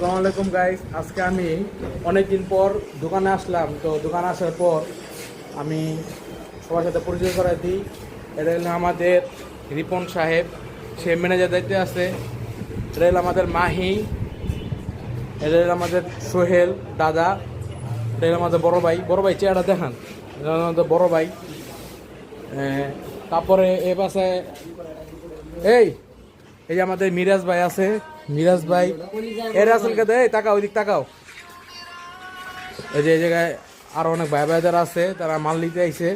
আসসালামু আলাইকুম গাইস। আজকে আমি অনেকদিন পর দোকানে আসলাম। তো দোকানে আসার পর আমি সবার সাথে পরিচয় করাই দিই। এটা হলো আমাদের রিপন সাহেব, সে ম্যানেজার দায়িত্বে আছে। এটা হলো আমাদের মাহি, এটা হলো আমাদের সোহেল দাদা, এটা হলো আমাদের বড় ভাই চেহারা দেখান, এটা হলো আমাদের বড় ভাই। তারপরে এ পাশে এই এই যে আমাদের মিরাজ ভাই আছে, মিরাজ ভাই এর আসলকে দেয়, তাকাও ওইদিক তাকাও। এই যে এই জায়গায় আরো অনেক ভাই ভাইদের আছে, তারা মাল নিতে আইছে।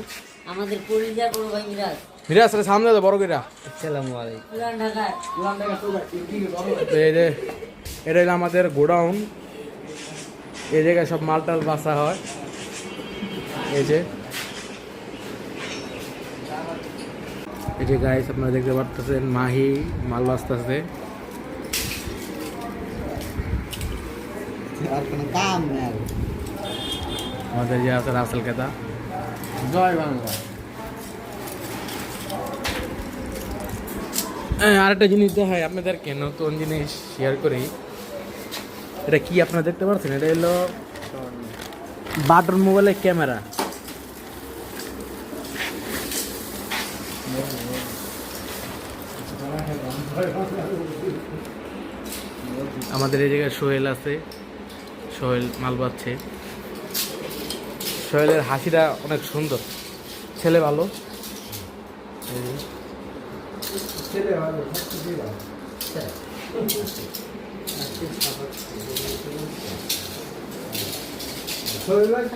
আমাদের পরিচয় বড় ভাই মিরাজ। মিরাজ রে সামনে দে বড় কইরা। আসসালামু আলাইকুম। পুরান ঢাকা। তো এই যে এটা হলো আমাদের গোডাউন, এই জায়গায় সব মাল টাল বাসা হয়। এই যে গাইস আপনারা দেখতে পাচ্ছেন মাহি মাল বাসতেছে। আর কোনো কাম নাই। আমাদের যে আছে রাসেল কেদা। জয় বাংলা। আরেকটা জিনিস দেখাই আপনাদেরকে, নতুন জিনিস শেয়ার করি। এটা কি আপনারা দেখতে পাচ্ছেন? এটা হলো বাটন মোবাইলের ক্যামেরা। আমাদের এই জায়গায় সোহেল আছে, সোহেল মাল বাচ্ছে। সোহেলের হাসিটা অনেক সুন্দর, ছেলে ভালো।